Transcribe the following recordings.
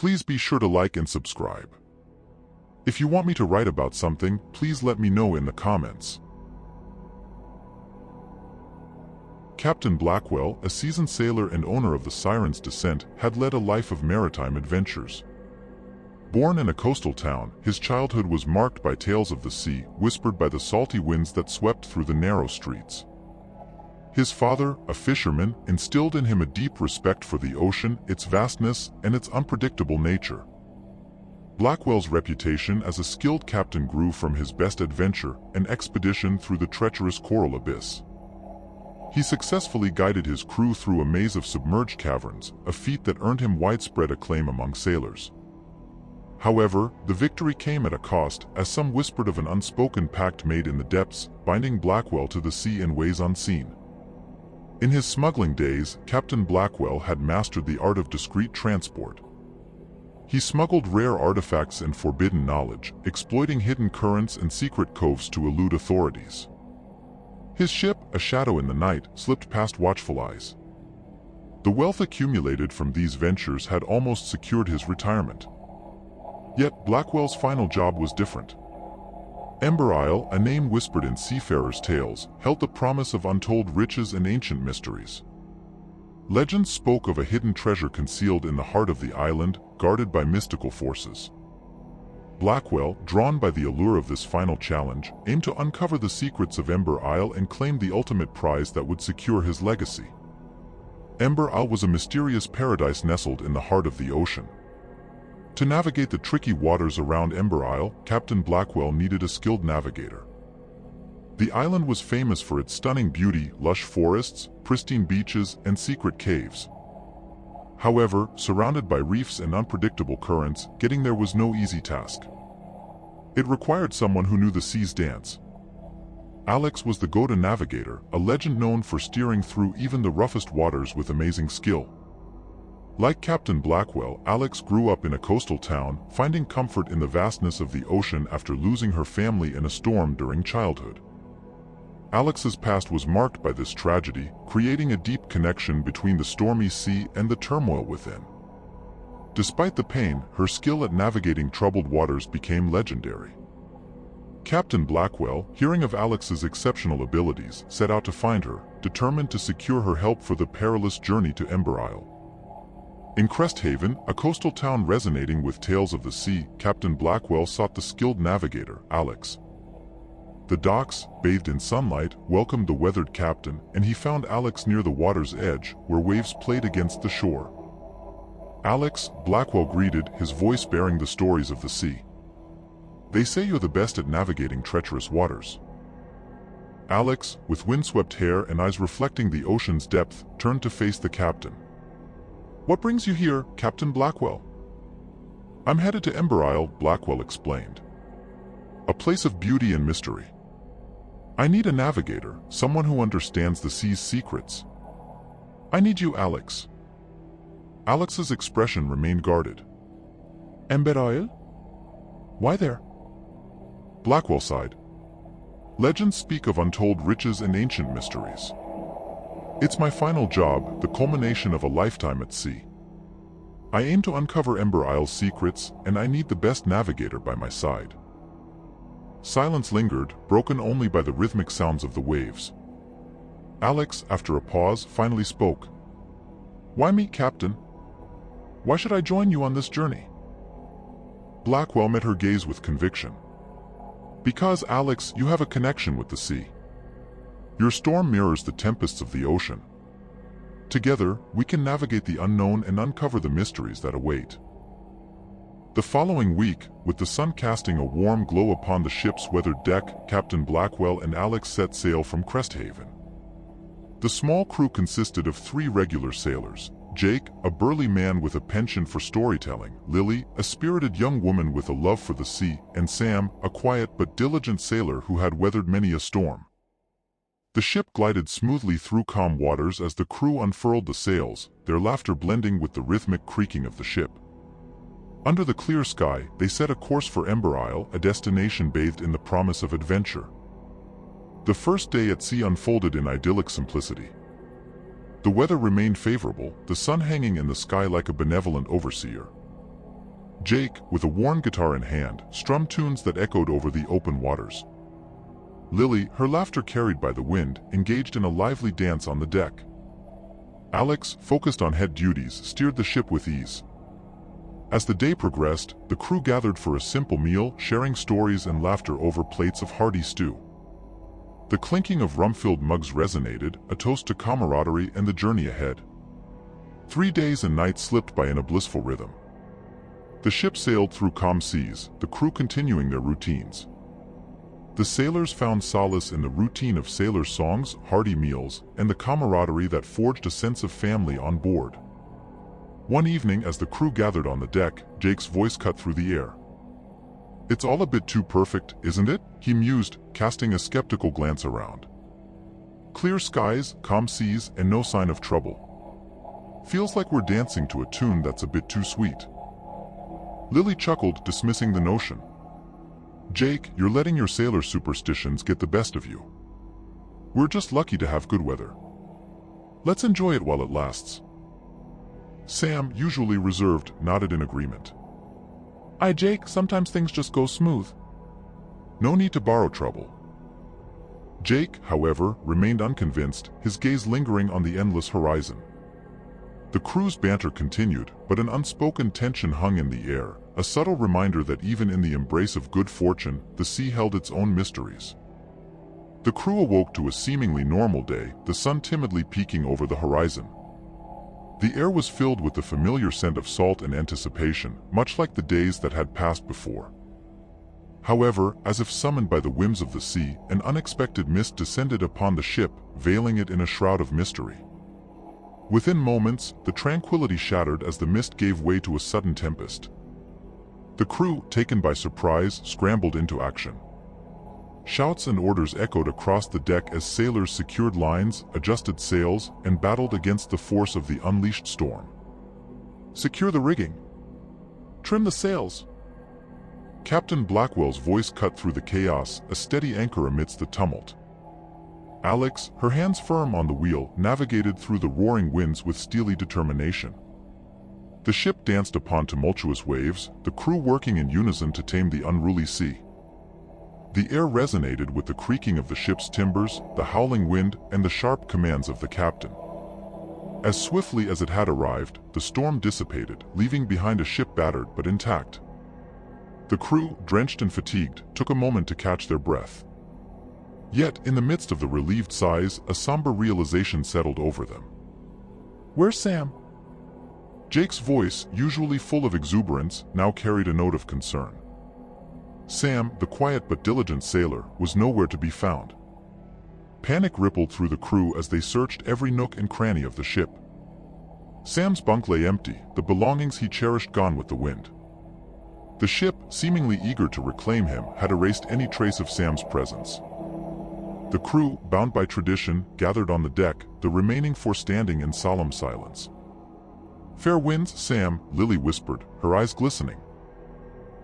Please be sure to like and subscribe. If you want me to write about something, please let me know in the comments. Captain Blackwell, a seasoned sailor and owner of the Siren's Descent, had led a life of maritime adventures. Born in a coastal town, his childhood was marked by tales of the sea, whispered by the salty winds that swept through the narrow streets. His father, a fisherman, instilled in him a deep respect for the ocean, its vastness, and its unpredictable nature. Blackwell's reputation as a skilled captain grew from his best adventure, an expedition through the treacherous coral abyss. He successfully guided his crew through a maze of submerged caverns, a feat that earned him widespread acclaim among sailors. However, the victory came at a cost, as some whispered of an unspoken pact made in the depths, binding Blackwell to the sea in ways unseen. In his smuggling days, Captain Blackwell had mastered the art of discreet transport. He smuggled rare artifacts and forbidden knowledge, exploiting hidden currents and secret coves to elude authorities. His ship, a shadow in the night, slipped past watchful eyes. The wealth accumulated from these ventures had almost secured his retirement. Yet, Blackwell's final job was different. Ember Isle, a name whispered in seafarers' tales, held the promise of untold riches and ancient mysteries. Legends spoke of a hidden treasure concealed in the heart of the island, guarded by mystical forces. Blackwell, drawn by the allure of this final challenge, aimed to uncover the secrets of Ember Isle and claim the ultimate prize that would secure his legacy. Ember Isle was a mysterious paradise nestled in the heart of the ocean. To navigate the tricky waters around Ember Isle, Captain Blackwell needed a skilled navigator. The island was famous for its stunning beauty, lush forests, pristine beaches, and secret caves. However, surrounded by reefs and unpredictable currents, getting there was no easy task. It required someone who knew the sea's dance. Alex was the go-to navigator, a legend known for steering through even the roughest waters with amazing skill. Like Captain Blackwell, Alex grew up in a coastal town, finding comfort in the vastness of the ocean after losing her family in a storm during childhood. Alex's past was marked by this tragedy, creating a deep connection between the stormy sea and the turmoil within. Despite the pain, her skill at navigating troubled waters became legendary. Captain Blackwell, hearing of Alex's exceptional abilities, set out to find her, determined to secure her help for the perilous journey to Ember Isle. In Cresthaven, a coastal town resonating with tales of the sea, Captain Blackwell sought the skilled navigator, Alex. The docks, bathed in sunlight, welcomed the weathered captain, and he found Alex near the water's edge, where waves played against the shore. Alex, Blackwell greeted, his voice bearing the stories of the sea. They say you're the best at navigating treacherous waters. Alex, with windswept hair and eyes reflecting the ocean's depth, turned to face the captain. "What brings you here, Captain Blackwell?" "I'm headed to Ember Isle," Blackwell explained. "A place of beauty and mystery. I need a navigator, someone who understands the sea's secrets." "I need you, Alex." Alex's expression remained guarded. "Ember Isle? Why there?" Blackwell sighed. "Legends speak of untold riches and ancient mysteries. It's my final job, the culmination of a lifetime at sea. I aim to uncover Ember Isle's secrets, and I need the best navigator by my side." Silence lingered, broken only by the rhythmic sounds of the waves. Alex, after a pause, finally spoke. "Why me, Captain? Why should I join you on this journey?" Blackwell met her gaze with conviction. "Because, Alex, you have a connection with the sea. Your storm mirrors the tempests of the ocean. Together, we can navigate the unknown and uncover the mysteries that await." The following week, with the sun casting a warm glow upon the ship's weathered deck, Captain Blackwell and Alex set sail from Cresthaven. The small crew consisted of 3 regular sailors: Jake, a burly man with a penchant for storytelling; Lily, a spirited young woman with a love for the sea; and Sam, a quiet but diligent sailor who had weathered many a storm. The ship glided smoothly through calm waters as the crew unfurled the sails, their laughter blending with the rhythmic creaking of the ship. Under the clear sky, they set a course for Ember Isle, a destination bathed in the promise of adventure. The first day at sea unfolded in idyllic simplicity. The weather remained favorable, the sun hanging in the sky like a benevolent overseer. Jake, with a worn guitar in hand, strummed tunes that echoed over the open waters. Lily, her laughter carried by the wind, engaged in a lively dance on the deck. Alex, focused on head duties, steered the ship with ease. As the day progressed, the crew gathered for a simple meal, sharing stories and laughter over plates of hearty stew. The clinking of rum-filled mugs resonated, a toast to camaraderie and the journey ahead. 3 days and nights slipped by in a blissful rhythm. The ship sailed through calm seas, the crew continuing their routines. The sailors found solace in the routine of sailor songs, hearty meals, and the camaraderie that forged a sense of family on board. One evening, as the crew gathered on the deck, Jake's voice cut through the air. "It's all a bit too perfect, isn't it?" he mused, casting a skeptical glance around. "Clear skies, calm seas, and no sign of trouble. Feels like we're dancing to a tune that's a bit too sweet." Lily chuckled, dismissing the notion. "Jake, you're letting your sailor superstitions get the best of you. We're just lucky to have good weather. Let's enjoy it while it lasts." Sam, usually reserved, nodded in agreement. "Aye, Jake, sometimes things just go smooth. No need to borrow trouble." Jake, however, remained unconvinced, his gaze lingering on the endless horizon. The crew's banter continued, but an unspoken tension hung in the air, a subtle reminder that even in the embrace of good fortune, the sea held its own mysteries. The crew awoke to a seemingly normal day, the sun timidly peeking over the horizon. The air was filled with the familiar scent of salt and anticipation, much like the days that had passed before. However, as if summoned by the whims of the sea, an unexpected mist descended upon the ship, veiling it in a shroud of mystery. Within moments, the tranquility shattered as the mist gave way to a sudden tempest. The crew, taken by surprise, scrambled into action. Shouts and orders echoed across the deck as sailors secured lines, adjusted sails, and battled against the force of the unleashed storm. "Secure the rigging! Trim the sails!" Captain Blackwell's voice cut through the chaos, a steady anchor amidst the tumult. Alex, her hands firm on the wheel, navigated through the roaring winds with steely determination. The ship danced upon tumultuous waves, the crew working in unison to tame the unruly sea. The air resonated with the creaking of the ship's timbers, the howling wind, and the sharp commands of the captain. As swiftly as it had arrived, the storm dissipated, leaving behind a ship battered but intact. The crew, drenched and fatigued, took a moment to catch their breath. Yet, in the midst of the relieved sighs, a somber realization settled over them. "Where's Sam?" Jake's voice, usually full of exuberance, now carried a note of concern. Sam, the quiet but diligent sailor, was nowhere to be found. Panic rippled through the crew as they searched every nook and cranny of the ship. Sam's bunk lay empty, the belongings he cherished gone with the wind. The ship, seemingly eager to reclaim him, had erased any trace of Sam's presence. The crew, bound by tradition, gathered on the deck, the remaining four standing in solemn silence. "Fair winds, Sam," Lily whispered, her eyes glistening.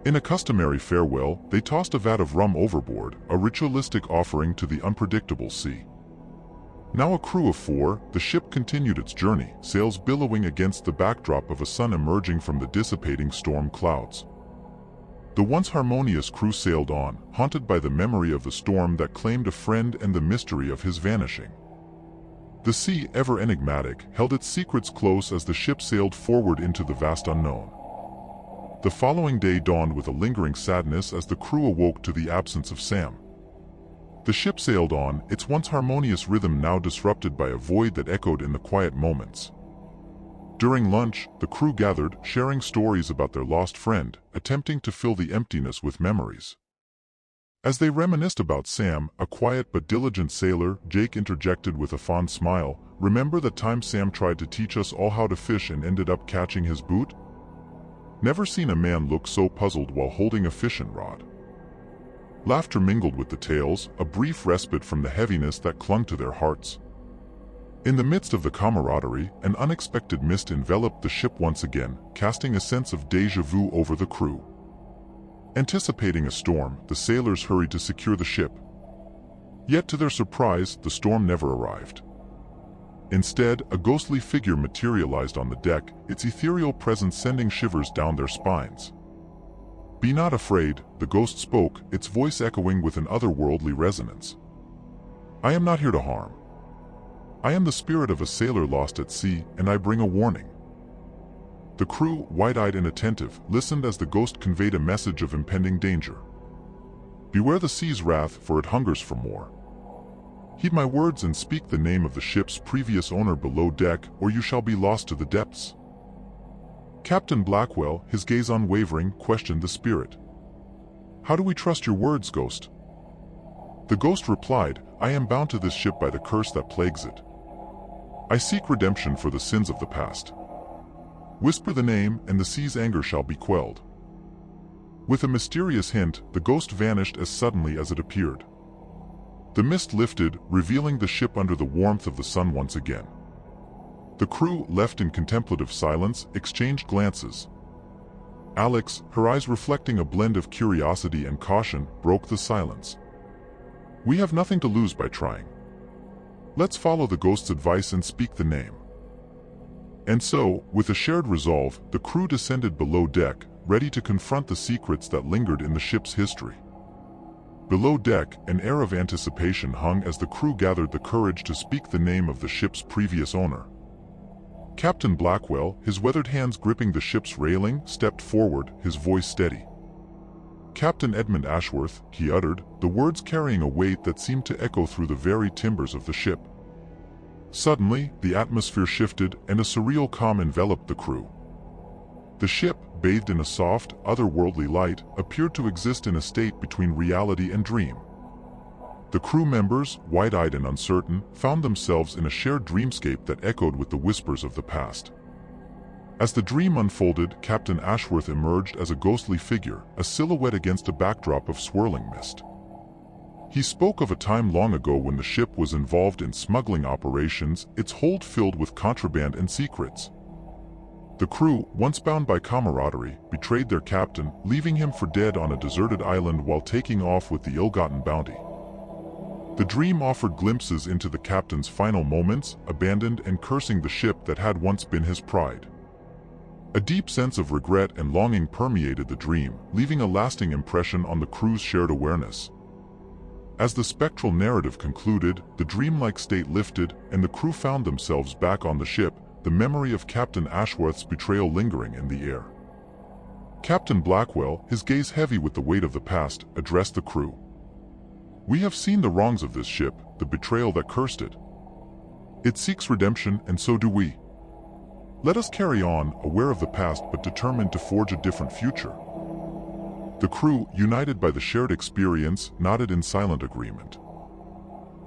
In a customary farewell, they tossed a vat of rum overboard, a ritualistic offering to the unpredictable sea. Now a crew of 4, the ship continued its journey, sails billowing against the backdrop of a sun emerging from the dissipating storm clouds. The once harmonious crew sailed on, haunted by the memory of the storm that claimed a friend and the mystery of his vanishing. The sea, ever enigmatic, held its secrets close as the ship sailed forward into the vast unknown. The following day dawned with a lingering sadness as the crew awoke to the absence of Sam. The ship sailed on, its once harmonious rhythm now disrupted by a void that echoed in the quiet moments. During lunch, the crew gathered, sharing stories about their lost friend, attempting to fill the emptiness with memories. As they reminisced about Sam, a quiet but diligent sailor, Jake interjected with a fond smile, "Remember the time Sam tried to teach us all how to fish and ended up catching his boot? Never seen a man look so puzzled while holding a fishing rod." Laughter mingled with the tales, a brief respite from the heaviness that clung to their hearts. In the midst of the camaraderie, an unexpected mist enveloped the ship once again, casting a sense of déjà vu over the crew. Anticipating a storm, the sailors hurried to secure the ship. Yet to their surprise, the storm never arrived. Instead, a ghostly figure materialized on the deck, its ethereal presence sending shivers down their spines. "Be not afraid," the ghost spoke, its voice echoing with an otherworldly resonance. "I am not here to harm. I am the spirit of a sailor lost at sea, and I bring a warning." The crew, wide-eyed and attentive, listened as the ghost conveyed a message of impending danger. "Beware the sea's wrath, for it hungers for more. Heed my words and speak the name of the ship's previous owner below deck, or you shall be lost to the depths." Captain Blackwell, his gaze unwavering, questioned the spirit. "How do we trust your words, ghost?" The ghost replied, "I am bound to this ship by the curse that plagues it. I seek redemption for the sins of the past. Whisper the name, and the sea's anger shall be quelled." With a mysterious hint, the ghost vanished as suddenly as it appeared. The mist lifted, revealing the ship under the warmth of the sun once again. The crew, left in contemplative silence, exchanged glances. Alex, her eyes reflecting a blend of curiosity and caution, broke the silence. "We have nothing to lose by trying. Let's follow the ghost's advice and speak the name." And so, with a shared resolve, the crew descended below deck, ready to confront the secrets that lingered in the ship's history. Below deck, an air of anticipation hung as the crew gathered the courage to speak the name of the ship's previous owner. Captain Blackwell, his weathered hands gripping the ship's railing, stepped forward, his voice steady. "Captain Edmund Ashworth," he uttered, the words carrying a weight that seemed to echo through the very timbers of the ship. Suddenly, the atmosphere shifted, and a surreal calm enveloped the crew. The ship, bathed in a soft, otherworldly light, appeared to exist in a state between reality and dream. The crew members, wide-eyed and uncertain, found themselves in a shared dreamscape that echoed with the whispers of the past. As the dream unfolded, Captain Ashworth emerged as a ghostly figure, a silhouette against a backdrop of swirling mist. He spoke of a time long ago when the ship was involved in smuggling operations, its hold filled with contraband and secrets. The crew, once bound by camaraderie, betrayed their captain, leaving him for dead on a deserted island while taking off with the ill-gotten bounty. The dream offered glimpses into the captain's final moments, abandoned and cursing the ship that had once been his pride. A deep sense of regret and longing permeated the dream, leaving a lasting impression on the crew's shared awareness. As the spectral narrative concluded, the dreamlike state lifted, and the crew found themselves back on the ship, the memory of Captain Ashworth's betrayal lingering in the air. Captain Blackwell, his gaze heavy with the weight of the past, addressed the crew. "We have seen the wrongs of this ship, the betrayal that cursed it. It seeks redemption, and so do we. Let us carry on, aware of the past but determined to forge a different future." The crew, united by the shared experience, nodded in silent agreement.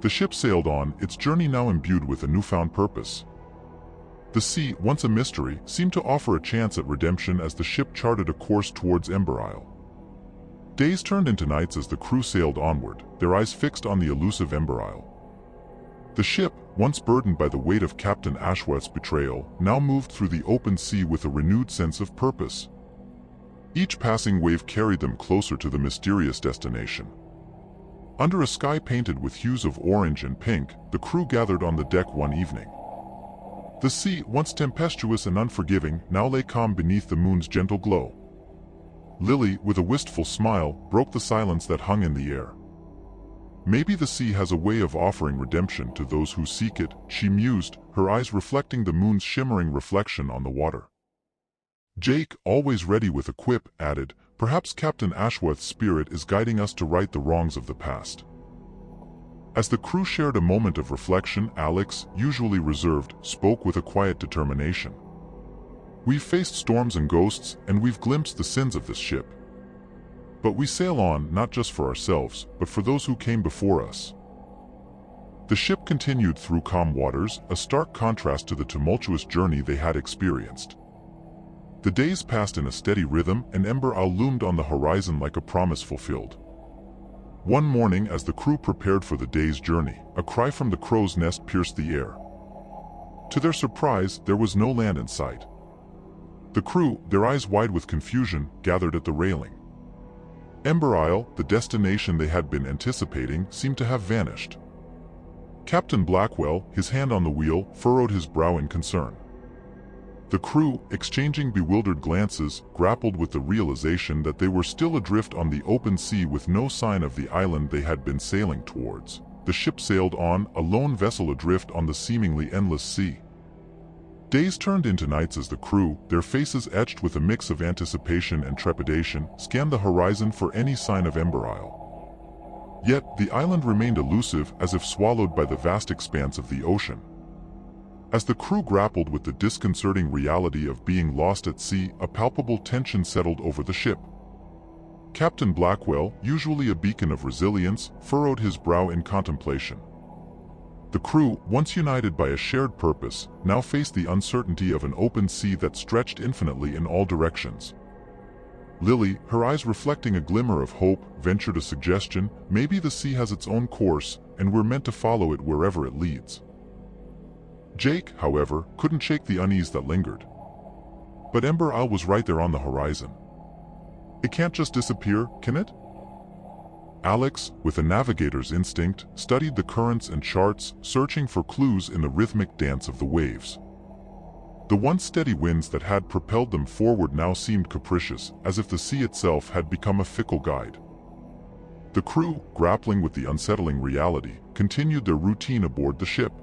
The ship sailed on, its journey now imbued with a newfound purpose. The sea, once a mystery, seemed to offer a chance at redemption as the ship charted a course towards Ember Isle. Days turned into nights as the crew sailed onward, their eyes fixed on the elusive Ember Isle. The ship, once burdened by the weight of Captain Ashworth's betrayal, now moved through the open sea with a renewed sense of purpose. Each passing wave carried them closer to the mysterious destination. Under a sky painted with hues of orange and pink, the crew gathered on the deck one evening. The sea, once tempestuous and unforgiving, now lay calm beneath the moon's gentle glow. Lily, with a wistful smile, broke the silence that hung in the air. "Maybe the sea has a way of offering redemption to those who seek it," she mused, her eyes reflecting the moon's shimmering reflection on the water. Jake, always ready with a quip, added, "Perhaps Captain Ashworth's spirit is guiding us to right the wrongs of the past." As the crew shared a moment of reflection, Alex, usually reserved, spoke with a quiet determination. "We've faced storms and ghosts, and we've glimpsed the sins of this ship. But we sail on, not just for ourselves, but for those who came before us." The ship continued through calm waters, a stark contrast to the tumultuous journey they had experienced. The days passed in a steady rhythm, and Ember Isle loomed on the horizon like a promise fulfilled. One morning, as the crew prepared for the day's journey, a cry from the crow's nest pierced the air. To their surprise, there was no land in sight. The crew, their eyes wide with confusion, gathered at the railing. Ember Isle, the destination they had been anticipating, seemed to have vanished. Captain Blackwell, his hand on the wheel, furrowed his brow in concern. The crew, exchanging bewildered glances, grappled with the realization that they were still adrift on the open sea with no sign of the island they had been sailing towards. The ship sailed on, a lone vessel adrift on the seemingly endless sea. Days turned into nights as the crew, their faces etched with a mix of anticipation and trepidation, scanned the horizon for any sign of Ember Isle. Yet, the island remained elusive, as if swallowed by the vast expanse of the ocean. As the crew grappled with the disconcerting reality of being lost at sea, a palpable tension settled over the ship. Captain Blackwell, usually a beacon of resilience, furrowed his brow in contemplation. The crew, once united by a shared purpose, now faced the uncertainty of an open sea that stretched infinitely in all directions. Lily, her eyes reflecting a glimmer of hope, ventured a suggestion: maybe the sea has its own course, and we're meant to follow it wherever it leads. Jake, however, couldn't shake the unease that lingered. But Ember Isle was right there on the horizon. It can't just disappear, can it? Alex, with a navigator's instinct, studied the currents and charts, searching for clues in the rhythmic dance of the waves. The once steady winds that had propelled them forward now seemed capricious, as if the sea itself had become a fickle guide. The crew, grappling with the unsettling reality, continued their routine aboard the ship.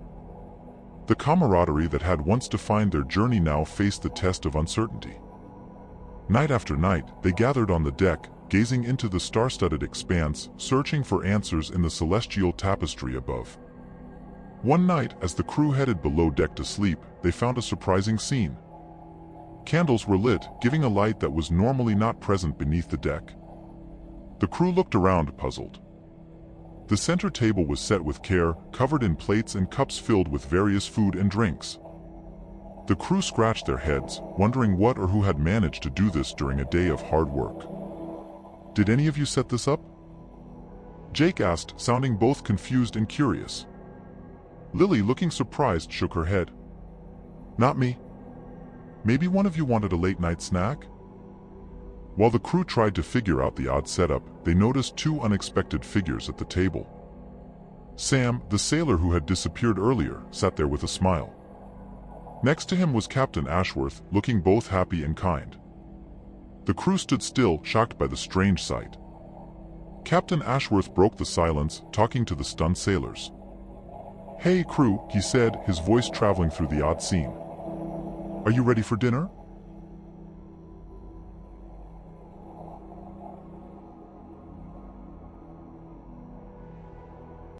The camaraderie that had once defined their journey now faced the test of uncertainty. Night after night, they gathered on the deck, gazing into the star-studded expanse, searching for answers in the celestial tapestry above. One night, as the crew headed below deck to sleep, they found a surprising scene. Candles were lit, giving a light that was normally not present beneath the deck. The crew looked around, puzzled. The center table was set with care, covered in plates and cups filled with various food and drinks. The crew scratched their heads, wondering what or who had managed to do this during a day of hard work. "Did any of you set this up?" Jake asked, sounding both confused and curious. Lily, looking surprised, shook her head. "Not me. Maybe one of you wanted a late-night snack?" While the crew tried to figure out the odd setup, they noticed two unexpected figures at the table. Sam, the sailor who had disappeared earlier, sat there with a smile. Next to him was Captain Ashworth, looking both happy and kind. The crew stood still, shocked by the strange sight. Captain Ashworth broke the silence, talking to the stunned sailors. "Hey, crew," he said, his voice traveling through the odd scene. "Are you ready for dinner?"